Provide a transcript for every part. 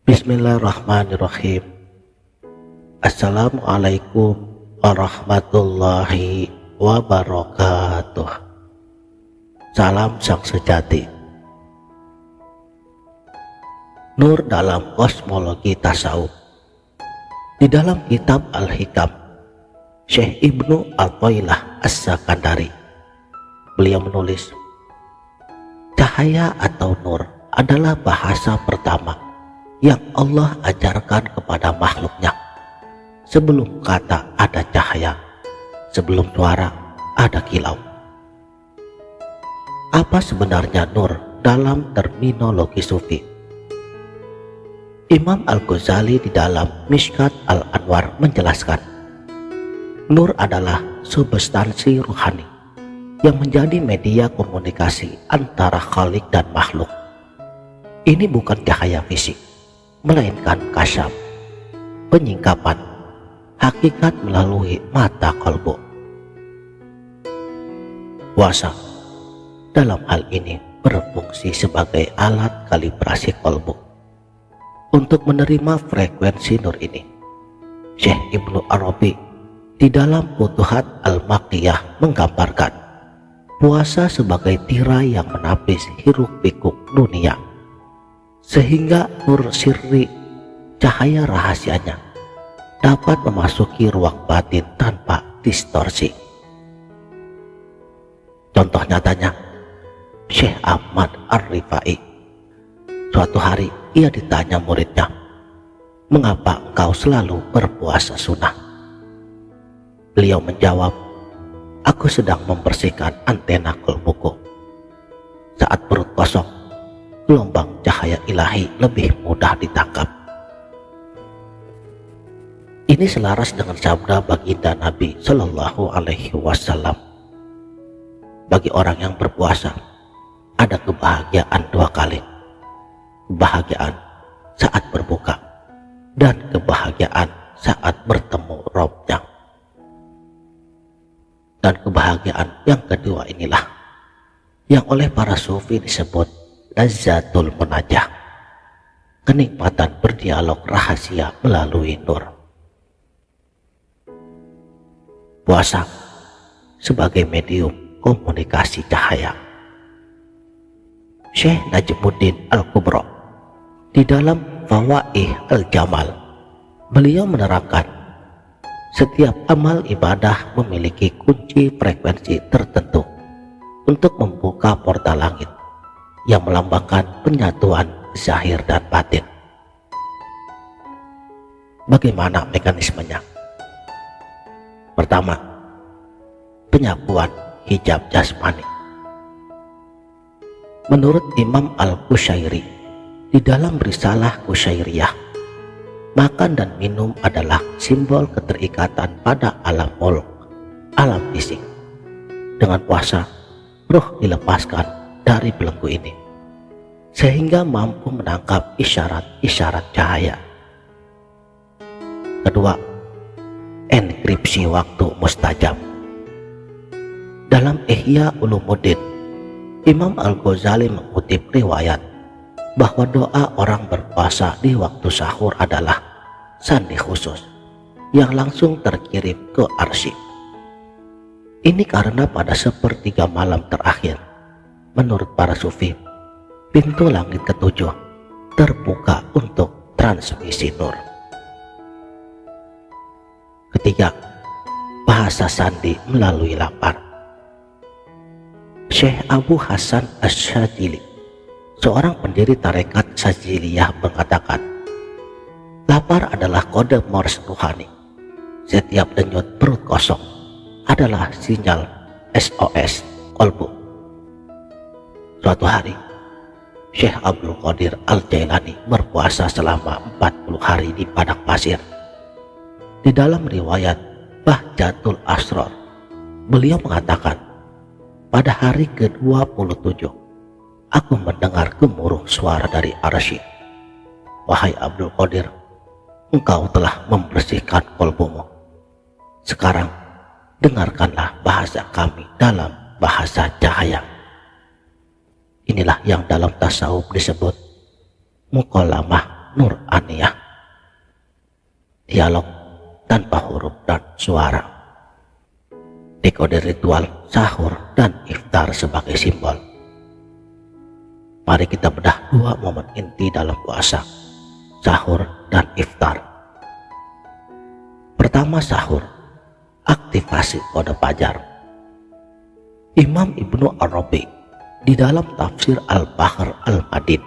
Bismillahirrahmanirrahim. Assalamualaikum warahmatullahi wabarakatuh. Salam sang sejati. Nur dalam kosmologi tasawuf. Di dalam kitab Al-Hikam, Syekh Ibnu Athaillah As-Sakandari, beliau menulis, cahaya atau nur adalah bahasa pertama yang Allah ajarkan kepada makhluknya. Sebelum kata ada cahaya, sebelum suara ada kilau. Apa sebenarnya nur dalam terminologi sufi? Imam Al-Ghazali di dalam Mishkat Al-Anwar menjelaskan, nur adalah substansi ruhani yang menjadi media komunikasi antara khalik dan makhluk. Ini bukan cahaya fisik, melainkan kasyaf, penyingkapan hakikat melalui mata kolbu. Puasa dalam hal ini berfungsi sebagai alat kalibrasi kolbu untuk menerima frekuensi nur ini. Syekh Ibnu Arabi di dalam Futuhat Al-Makkiyah menggambarkan puasa sebagai tirai yang menapis hiruk-pikuk dunia, sehingga nur sirri, cahaya rahasianya, dapat memasuki ruang batin tanpa distorsi. Contoh nyatanya, Syekh Ahmad Ar-Rifai. Suatu hari ia ditanya muridnya, mengapa engkau selalu berpuasa sunnah? Beliau menjawab, aku sedang membersihkan antena kolbuku. Saat perut kosong, gelombang cahaya ilahi lebih mudah ditangkap. Ini selaras dengan sabda baginda Nabi Shallallahu Alaihi Wasallam. Bagi orang yang berpuasa, ada kebahagiaan dua kali. Kebahagiaan saat berbuka dan kebahagiaan saat bertemu Rabb-Nya. Dan kebahagiaan yang kedua inilah yang oleh para sufi disebut lazzatul munajah, kenikmatan berdialog rahasia melalui nur. Puasa sebagai medium komunikasi cahaya. Syekh Najmuddin Al-Kubra di dalam Fawaih Al-Jamal, beliau menerangkan setiap amal ibadah memiliki kunci frekuensi tertentu untuk membuka portal langit yang melambangkan penyatuan zahir dan batin. Bagaimana mekanismenya? Pertama, penyapuan hijab jasmani. Menurut Imam Al-Qushairi di dalam Risalah Qushairiyah, makan dan minum adalah simbol keterikatan pada alam mulk, alam fisik. Dengan puasa, ruh dilepaskan dari belenggu ini, sehingga mampu menangkap isyarat-isyarat cahaya. Kedua, enkripsi waktu mustajab. Dalam Ihya Ulumuddin, Imam Al-Ghazali mengutip riwayat bahwa doa orang berpuasa di waktu sahur adalah sandi khusus yang langsung terkirim ke arsy. Ini karena pada sepertiga malam terakhir, menurut para sufi, pintu langit ketujuh terbuka untuk transmisi nur. Ketiga, bahasa sandi melalui lapar. Syekh Abu Hasan Asy-Syadzili, seorang pendiri tarekat Syadziliyah, mengatakan, lapar adalah kode Morse ruhani. Setiap denyut perut kosong adalah sinyal SOS kolbu. Suatu hari, Syekh Abdul Qadir Al-Jailani berpuasa selama 40 hari di padang pasir. Di dalam riwayat Bahjatul Asrar, beliau mengatakan, pada hari ke-27, aku mendengar gemuruh suara dari arsy. Wahai Abdul Qadir, engkau telah membersihkan kolbumu. Sekarang dengarkanlah bahasa kami dalam bahasa cahaya. Inilah yang dalam tasawuf disebut muqalamah Nur Aniyah. Dialog tanpa huruf dan suara. Dekode ritual sahur dan iftar sebagai simbol. Mari kita bedah dua momen inti dalam puasa, sahur dan iftar. Pertama, sahur, aktivasi kode fajar. Imam Ibnu Arabi di dalam tafsir Al-Bahr Al-Madin,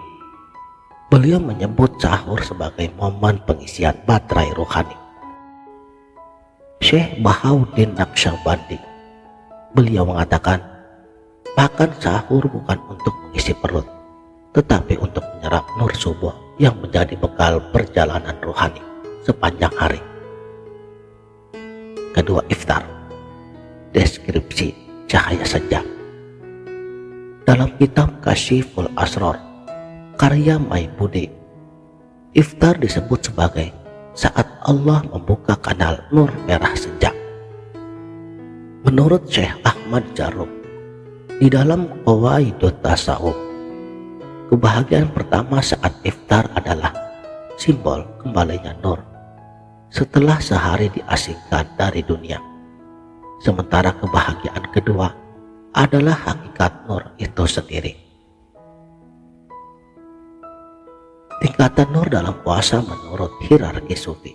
beliau menyebut sahur sebagai momen pengisian baterai rohani. Syekh Bahauddin Naqsyabandi, beliau mengatakan, makan sahur bukan untuk mengisi perut, tetapi untuk menyerap nur subuh yang menjadi bekal perjalanan rohani sepanjang hari. Kedua, iftar, deskripsi cahaya senja. Dalam kitab Kasyiful Asrar karya Maibudi, iftar disebut sebagai saat Allah membuka kanal nur merah senja. Menurut Syekh Ahmad Jarrub di dalam Qawaidut Tasawuf, kebahagiaan pertama saat iftar adalah simbol kembalinya nur setelah sehari diasingkan dari dunia. Sementara kebahagiaan kedua adalah hakikat nur itu sendiri. Tingkatan nur dalam puasa menurut hierarki sufi.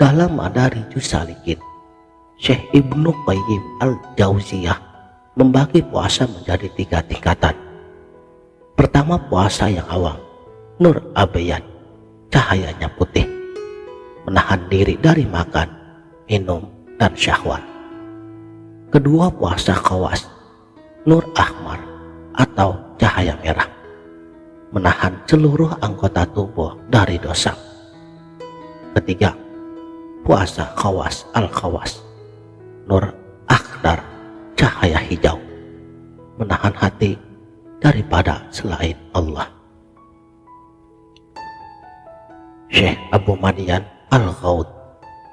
Dalam Madarijus Salikin, Syekh Ibnu Qayyim Al-Jauziyah membagi puasa menjadi 3 tingkatan. Pertama, puasa yang awam, nur abayan, cahayanya putih, menahan diri dari makan, minum, dan syahwat. Kedua, puasa khawas, nur ahmar atau cahaya merah, menahan seluruh anggota tubuh dari dosa. Ketiga, puasa khawas al-khawas, nur akhdar, cahaya hijau, menahan hati daripada selain Allah. Syekh Abu Madian Al-Ghaud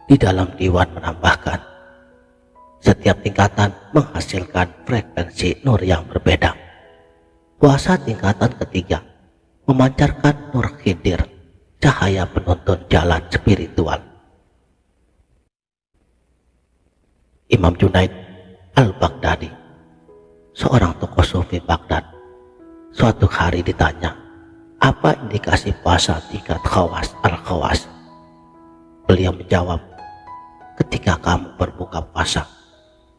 di dalam diwan menambahkan, setiap tingkatan menghasilkan frekuensi nur yang berbeda. Puasa tingkatan ketiga memancarkan nur khidir, cahaya penuntun jalan spiritual. Imam Junaid Al-Baghdadi, seorang tokoh sufi Baghdad, suatu hari ditanya, apa indikasi puasa tingkat khawas al-khawas? Beliau menjawab, ketika kamu berbuka puasa,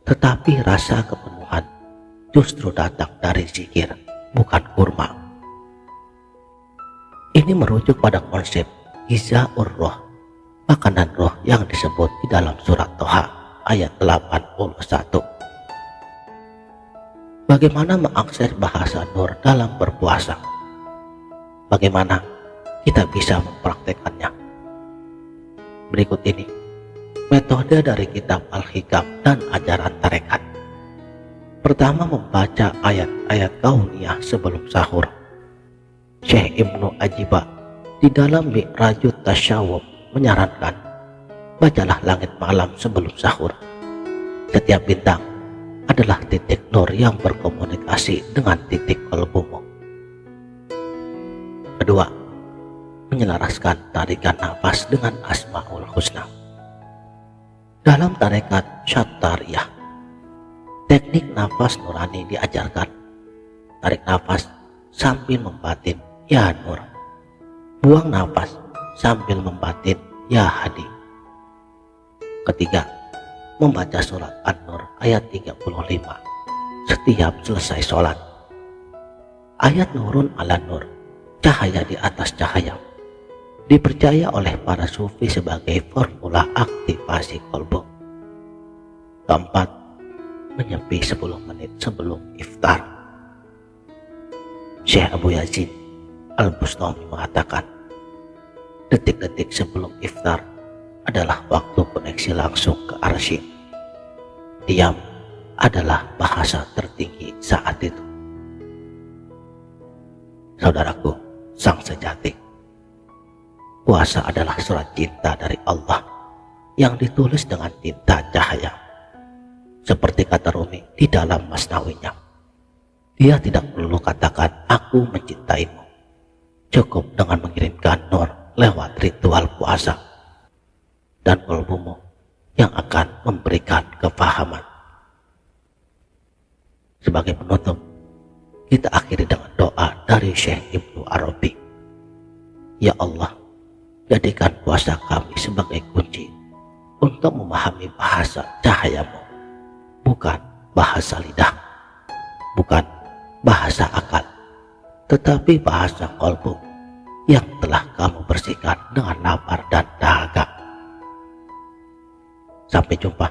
tetapi rasa kepenuhan justru datang dari zikir, bukan kurma. Ini merujuk pada konsep Ghizaur Roh, makanan roh yang disebut di dalam surat Toha ayat 81. Bagaimana mengakses bahasa nur dalam berpuasa? Bagaimana kita bisa mempraktekannya? Berikut ini metode dari kitab Al-Hikam dan ajaran tarekat. Pertama, membaca ayat-ayat kauniyah sebelum sahur. Syekh Ibnu Ajibah di dalam Mi'rajut Tasyawuf menyarankan, bacalah langit malam sebelum sahur. Setiap bintang adalah titik nur yang berkomunikasi dengan titik kalbumu. Kedua, menyelaraskan tarikan nafas dengan Asmaul Husna. Dalam tarekat Syattariyah, teknik nafas nurani diajarkan. Tarik nafas sambil membatin ya nur, buang nafas sambil membatin ya hadi. Ketiga, membaca surat An-Nur ayat 35 setiap selesai sholat. Ayat nurun ala nur, cahaya di atas cahaya, dipercaya oleh para sufi sebagai formula aktivasi kolbu. Keempat, menyepi 10 menit sebelum iftar. Syekh Abu Yazid Al-Bustami mengatakan, detik-detik sebelum iftar adalah waktu koneksi langsung ke arsy. Diam adalah bahasa tertinggi saat itu. Saudaraku, sang sejati, puasa adalah surat cinta dari Allah yang ditulis dengan tinta cahaya. Seperti kata Rumi di dalam Masnawinya, dia tidak perlu katakan aku mencintaimu, Cukup dengan mengirimkan nur lewat ritual puasa, dan kalbumu yang akan memberikan kefahaman. Sebagai penutup, kita akhiri dengan doa dari Syekh Ibnu Arabi. Ya Allah, jadikan puasa kami sebagai kunci untuk memahami bahasa cahayamu, bukan bahasa lidah, bukan bahasa akal, tetapi bahasa kalbu yang telah kamu bersihkan dengan lapar dan dahaga. Sampai jumpa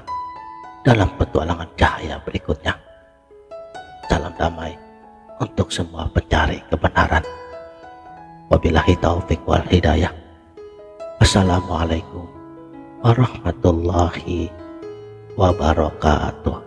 dalam petualangan cahaya berikutnya. Salam damai untuk semua pencari kebenaran. Wabillahi taufik wal hidayah. Assalamualaikum warahmatullahi wabarakatuh.